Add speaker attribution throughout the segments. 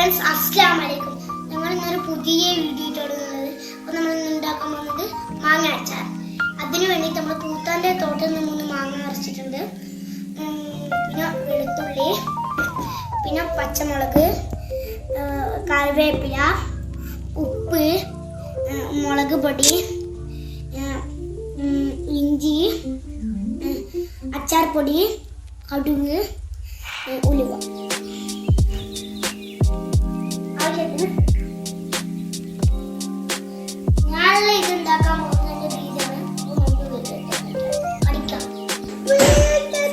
Speaker 1: Friends അസ്സലാമു അലൈക്കും. ഞങ്ങൾ ഇന്നൊരു പുതിയ വീഡിയോ ഇടുന്നത്. അപ്പോൾ നമ്മൾ ഇന്ന് ഉണ്ടാക്കാൻ പോകുന്നത് മാങ്ങ അച്ചാർ. അതിന് വേണ്ടിയിട്ട് നമ്മൾ പൂത്താൻ്റെ തോട്ടത്തിൽ നിന്ന് 3 മാങ്ങ അരച്ചിട്ടുണ്ട്. പിന്നെ വെളുത്തുള്ളി, പിന്നെ പച്ചമുളക്, കറിവേപ്പില, ഉപ്പ്, മുളക് പൊടി, ഇഞ്ചി, അച്ചാർ പൊടി, കടുക്, ഉലുവ.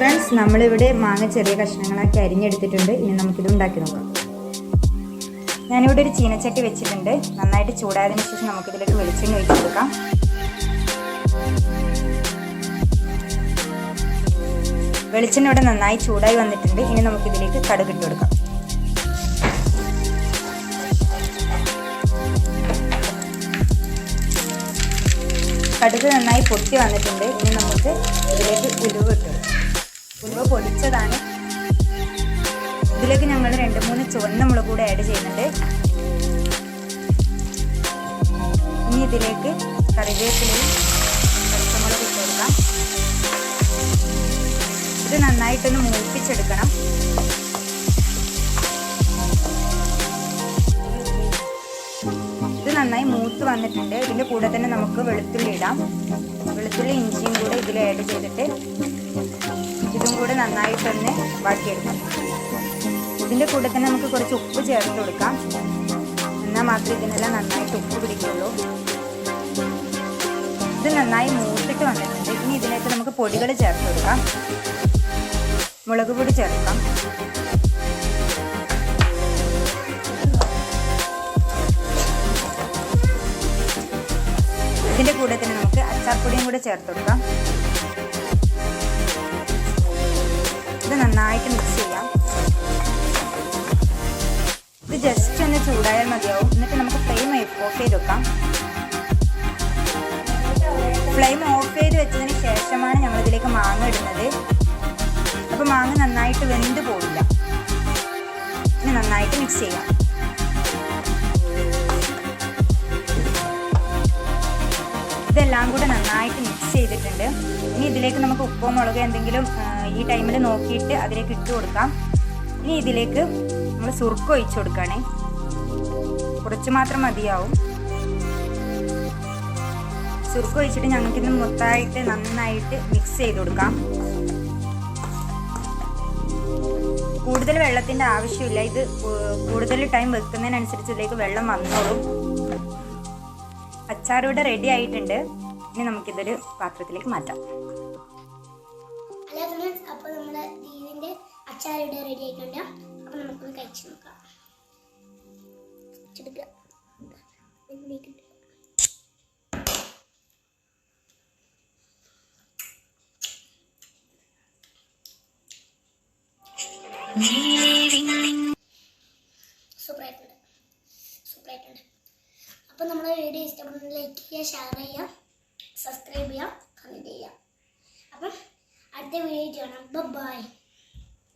Speaker 2: ഫ്രണ്ട്സ്, നമ്മളിവിടെ മാങ്ങ ചെറിയ കഷ്ണങ്ങളാക്കി അരിഞ്ഞെടുത്തിട്ടുണ്ട്. ഇനി നമുക്കിത് ഉണ്ടാക്കി നോക്കാം. ഞാനിവിടെ ഒരു ചീനച്ചട്ടി വെച്ചിട്ടുണ്ട്. നന്നായിട്ട് ചൂടായതിനു ശേഷം നമുക്കിതിലേക്ക് വെളിച്ചെണ്ണ ഒഴിച്ച് കൊടുക്കാം. വെളിച്ചെണ്ണ ഇവിടെ നന്നായി ചൂടായി വന്നിട്ടുണ്ട്. ഇനി നമുക്കിതിലേക്ക് കടുക് ഇട്ട് കൊടുക്കാം. കടുക് നന്നായി പൊട്ടി വന്നിട്ടുണ്ട്. ഇനി നമുക്ക് ഇതിലേക്ക് ഉലുവ ഇട്ട് കൊടുക്കാം. ഉലുവ പൊടിച്ചതാണ്. ഇതിലേക്ക് ഞങ്ങൾ 2-3 ചുവന്ന മുളക് കൂടെ ആഡ് ചെയ്യുന്നുണ്ട്. ഇനി ഇതിലേക്ക് കറിവേപ്പിലയും പച്ചമുളക് ഇട്ട് കൊടുക്കാം. ഇത് നന്നായിട്ടൊന്ന് മൂപ്പിച്ചെടുക്കണം. ഇത് നന്നായി മൂത്ത് വന്നിട്ടുണ്ട്. ഇതിൻ്റെ കൂടെ തന്നെ നമുക്ക് വെളുത്തുള്ളി ഇടാം. വെളുത്തുള്ളി ഇഞ്ചിയും കൂടെ ഇതിൽ ആഡ് ചെയ്തിട്ട് ഇതും കൂടെ നന്നായിട്ടൊന്ന് വാട്ടിയെടുക്കാം. ഇതിൻ്റെ കൂടെ തന്നെ നമുക്ക് കുറച്ച് ഉപ്പ് ചേർത്ത് കൊടുക്കാം. എന്നാൽ മാത്രമേ ഇതിനെല്ലാം നന്നായിട്ട് ഉപ്പ് പിടിക്കുള്ളൂ. ഇത് നന്നായി മൂത്തിട്ട് വന്നിട്ടുണ്ട്. ഇനി ഇതിലേക്ക് നമുക്ക് പൊടികൾ ചേർത്ത് കൊടുക്കാം. മുളക് പൊടി ചേർക്കാം. ഇതിൻ്റെ കൂടെ തന്നെ നമുക്ക് അച്ചാർപ്പൊടിയും കൂടെ ചേർത്ത് കൊടുക്കാം. ഇത് നന്നായിട്ട് മിക്സ് ചെയ്യാം. ഇത് ജസ്റ്റ് ഒന്ന് ചൂടായാൽ മതിയാവും. എന്നിട്ട് നമുക്ക് ഫ്ലെയിം ഓഫ് ചെയ്ത് വെക്കാം. ഫ്ലെയിം ഓഫ് ചെയ്ത് വെച്ചതിന് ശേഷമാണ് ഞങ്ങളിതിലേക്ക് മാങ്ങ ഇടുന്നത്. അപ്പോൾ മാങ്ങ നന്നായിട്ട് വെന്ത് പോവില്ല. ഇനി നന്നായിട്ട് മിക്സ് ചെയ്യാം. ഇതെല്ലാം കൂടെ നന്നായിട്ട് മിക്സ് ചെയ്തിട്ടുണ്ട്. ഇനി ഇതിലേക്ക് നമുക്ക് ഉപ്പോ മുളകോ എന്തെങ്കിലും ഈ ടൈമിൽ നോക്കിയിട്ട് അതിലേക്ക് ഇട്ട് കൊടുക്കാം. ഇനി ഇതിലേക്ക് നമ്മൾ സുർക്ക ഒഴിച്ചു കൊടുക്കുകയാണേ. കുറച്ച് മാത്രം മതിയാവും. സുർക്ക ഒഴിച്ചിട്ട് ഞങ്ങൾക്കിന്ന് മൊത്തമായിട്ട് നന്നായിട്ട് മിക്സ് ചെയ്ത് കൊടുക്കാം. കൂടുതൽ വെള്ളത്തിൻ്റെ ആവശ്യമില്ല. ഇത് കൂടുതൽ ടൈം വെക്കുന്നതിനനുസരിച്ച് ഇതിലേക്ക് വെള്ളം വന്നോളും. അച്ചാർ ഇവിടെ റെഡി ആയിട്ടുണ്ട്. ഇനി നമുക്കിതൊരു പാത്രത്തിലേക്ക് മാറ്റാം.
Speaker 1: അപ്പോൾ നമ്മുടെ ദീവിൻ്റെ അച്ചാർ ഇവിടെ റെഡി ആയിട്ടുണ്ട്. അപ്പോൾ നമുക്കൊന്ന് കഴിച്ചു നോക്കാം. സൂപ്പറായിട്ടുണ്ട്. അപ്പോൾ നമ്മുടെ വീഡിയോ ഇഷ്ടപ്പെടുന്ന ലൈക്ക് ചെയ്യുക, ഷെയർ ചെയ്യുക, സബ്സ്ക്രൈബ് ചെയ്യുക, കമൻറ്റ് ചെയ്യുക. അപ്പം അടുത്ത വീഡിയോ കാണാം. ബൈ.